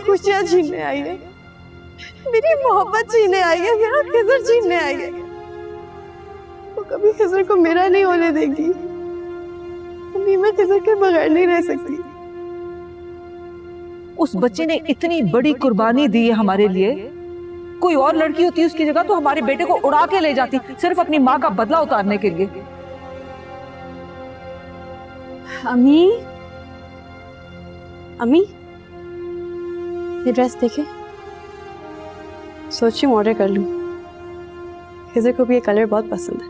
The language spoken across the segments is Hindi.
खुशियां छीनने आई है, मेरी मोहब्बत छीनने आई है, मेरा खिजर छीनने आई है। वो कभी खिजर को मेरा नहीं होने देगी। अम्मी मैं खिजर के बगैर नहीं रह सकती। उस बच्चे ने इतनी बड़ी कुर्बानी दी है हमारे लिए, कोई और लड़की होती उसकी जगह तो हमारे बेटे को उड़ा के ले जाती सिर्फ अपनी माँ का बदला उतारने के लिए। अम्मी, अम्मी ये ड्रेस देखे, सोच रही हूँ ऑर्डर कर लूँ। खिजर को भी ये कलर बहुत पसंद है।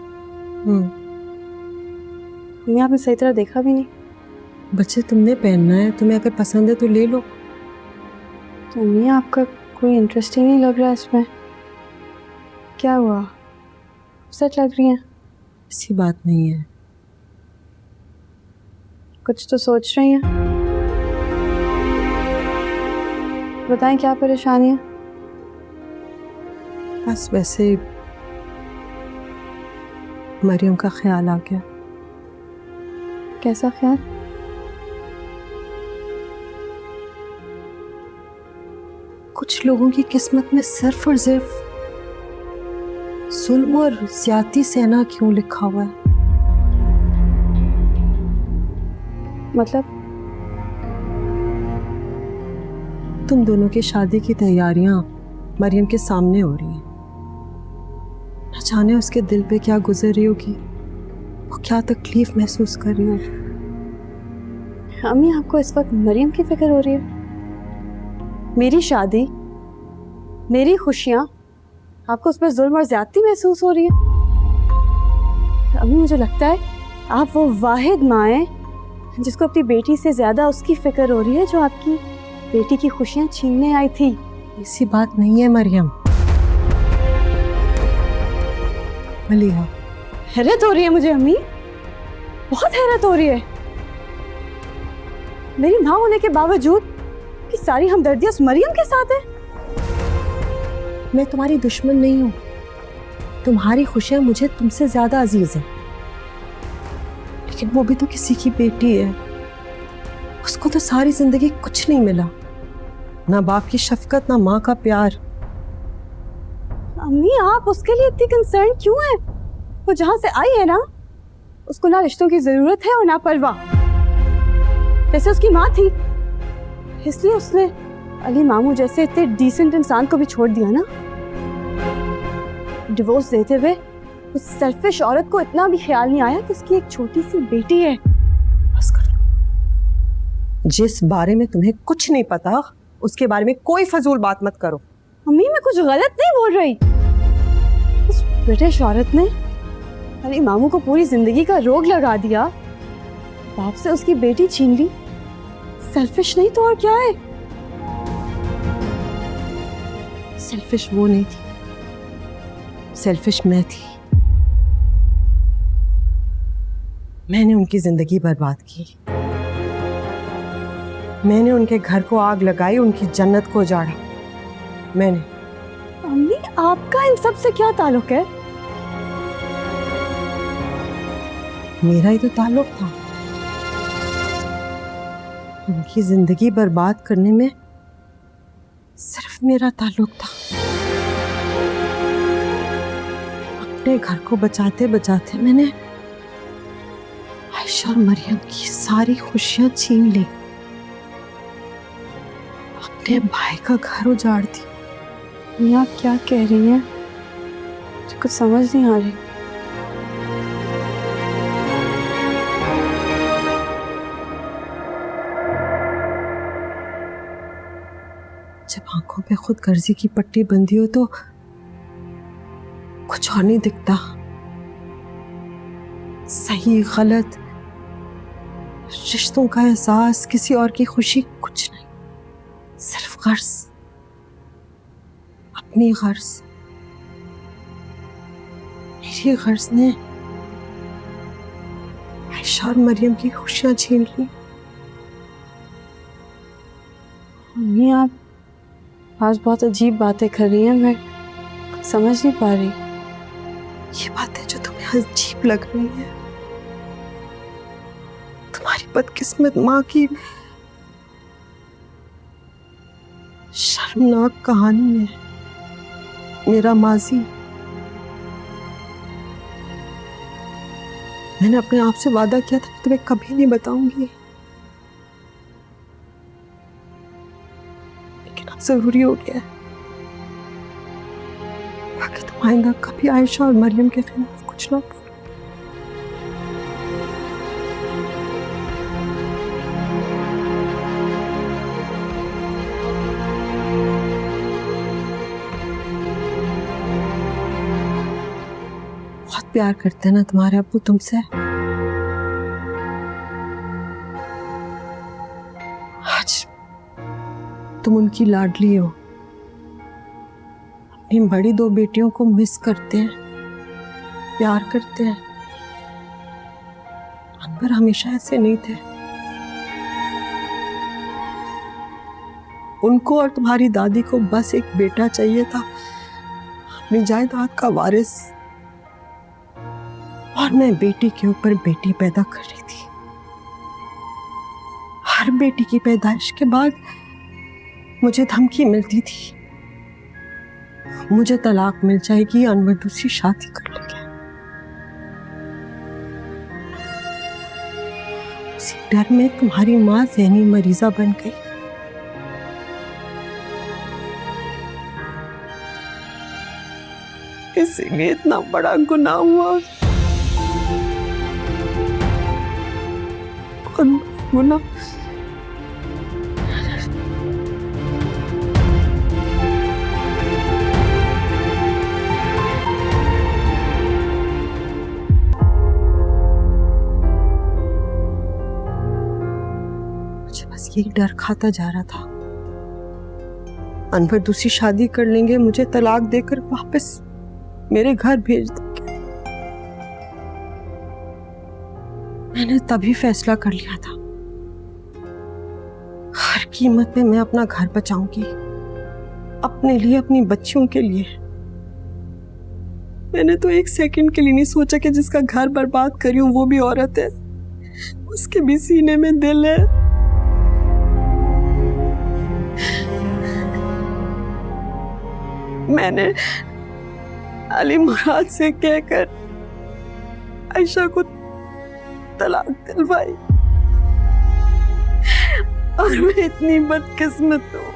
अम्मी आपने सही तरह देखा भी नहीं। बच्चे तुमने पहनना है, तुम्हें अगर पसंद है तो ले लो। तो अम्मी आपका कोई इंटरेस्ट ही नहीं लग रहा है इसमें, क्या हुआ? अपसेट लग रही हैं? ऐसी बात नहीं है। कुछ तो सोच रही हैं, बताएं क्या परेशानी है? बस वैसे मरियम का ख्याल आ गया। कैसा ख्याल? कुछ लोगों की किस्मत में सिर्फ और सिर्फ जुल्म और ज्यादती सहना क्यों लिखा हुआ है? मतलब? तुम दोनों की शादी की तैयारियां मरियम के सामने हो रही हैं। न जाने उसके दिल पे क्या गुजर रही होगी, वो क्या तकलीफ महसूस कर रही होगी। अम्मी आपको इस वक्त मरियम की फिक्र हो रही है? मेरी शादी, मेरी खुशियां, आपको उस पर जुल्म और ज्यादती महसूस हो रही है? अम्मी मुझे लगता है आप वो वाहिद माँ हैं जिसको अपनी बेटी से ज्यादा उसकी फिक्र हो रही है जो आपकी बेटी की खुशियां छीनने आई थी। ऐसी बात नहीं है मरियम। मलिहा, हैरत हो रही है मुझे अम्मी, बहुत हैरत हो रही है। मेरी माँ होने के बावजूद कि सारी हमदर्दी उस मरियम के साथ है। मैं तुम्हारी दुश्मन नहीं हूं, तुम्हारी खुशियां मुझे तुमसे ज्यादा अजीज है, लेकिन वो भी तो किसी की बेटी है। उसको तो सारी जिंदगी कुछ नहीं मिला, ना बाप की शफकत, ना माँ का प्यार। अम्मी आप उसके लिए इतनी कंसर्न क्यों है? वो जहां से आई है ना, उसको ना रिश्तों की जरूरत है और ना परवाह। जैसे उसकी माँ थी, इसलिए उसने अली मामू जैसे इतने डिसेंट इंसान को भी छोड़ दिया ना। डिवोर्स देते हुए उस सेल्फिश औरत को इतना भी ख्याल नहीं आया कि उसकी एक छोटी सी बेटी है। बस कर लो। जिस बारे में तुम्हें कुछ नहीं पता उसके बारे में कोई फजूल बात मत करो। अम्मी मैं कुछ गलत नहीं बोल रही। उस ब्रिटिश औरत ने अली मामू को पूरी जिंदगी का रोग लगा दिया, बाप से उसकी बेटी छीन ली। सेल्फिश नहीं तो और क्या है? सेल्फिश वो नहीं थी, सेल्फिश मैं थी। मैंने उनकी जिंदगी बर्बाद की, मैंने उनके घर को आग लगाई, उनकी जन्नत को उजाड़ा मैंने। अम्मी आपका इन सब से क्या ताल्लुक है? मेरा ही तो ताल्लुक था। उनकी जिंदगी बर्बाद करने में सिर्फ मेरा ताल्लुक था। अपने घर को बचाते बचाते मैंने आयशा और मरियम की सारी खुशियां छीन ली, अपने भाई का घर उजाड़ दी। अम्मी आप क्या कह रही हैं? मुझे कुछ समझ नहीं आ रही। जब आंखों पे खुद गर्जी की पट्टी बंधी हो तो कुछ और नहीं दिखता। सही गलत, रिश्तों का एहसास, किसी और की खुशी, कुछ नहीं। सिर्फ गर्ज, अपनी गर्ज। मेरी गर्ज ने आयशा और मरियम की खुशियां छीन ली। अम्मी आप आज बहुत अजीब बातें कर रही हैं, मैं समझ नहीं पा रही। ये बातें जो तुम्हें अजीब लग रही हैं, तुम्हारी बदकिस्मत माँ की शर्मनाक कहानी है मेरा माजी। मैंने अपने आप से वादा किया था कि तुम्हें कभी नहीं बताऊंगी, लेकिन अब जरूरी हो गया है, ताकि तुम आइंदा कभी आयशा और मरियम के खिलाफ कुछ ना बोलो। बहुत प्यार करते हैं ना तुम्हारे अब्बू तुमसे। आज तुम उनकी लाडली हो, अपनी बड़ी दो बेटियों को मिस करते हैं, प्यार करते हैं। अनवर हमेशा ऐसे नहीं थे। उनको और तुम्हारी दादी को बस एक बेटा चाहिए था, अपनी जायदाद का वारिस, और मैं बेटी के ऊपर बेटी पैदा कर रही थी। हर बेटी की पैदाइश के बाद मुझे धमकी मिलती थी, मुझे तलाक मिल जाएगी, अनवर दूसरी शादी कर लेंगे। उसी डर में तुम्हारी माँ ज़हनी मरीजा बन गई। इसीलिए इतना बड़ा गुनाह हुआ, गुनाह। मुझे बस यही डर खाता जा रहा था, अनवर दूसरी शादी कर लेंगे, मुझे तलाक देकर वापस मेरे घर भेज देंगे। मैंने तभी फैसला कर लिया था, हर कीमत पे मैं अपना घर बचाऊंगी, अपने लिए, अपनी बच्चियों के लिए। मैंने तो एक सेकंड के लिए नहीं सोचा कि जिसका घर बर्बाद करी हूं वो भी औरत है, उसके भी सीने में दिल है। मैंने अली मुराद से कहकर आयशा को तलाक दिलवाई, और मैं इतनी बदकिस्मत हूँ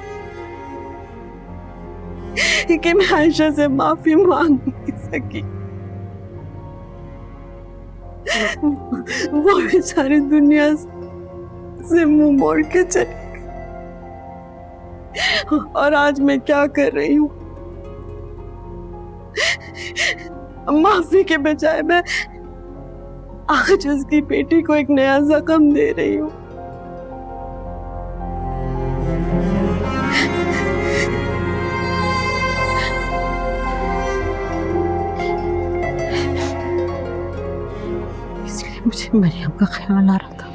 कि मैं आयशा से माफी मांग नहीं सकी। वो बेचारी दुनिया से मुंह मोड़ के चली गई, और आज मैं क्या कर रही हूँ, माफी के बजाय मैं आज उसकी बेटी को एक नया जख्म दे रही हूँ। इसलिए मुझे मरियम का ख्याल आ रहा था।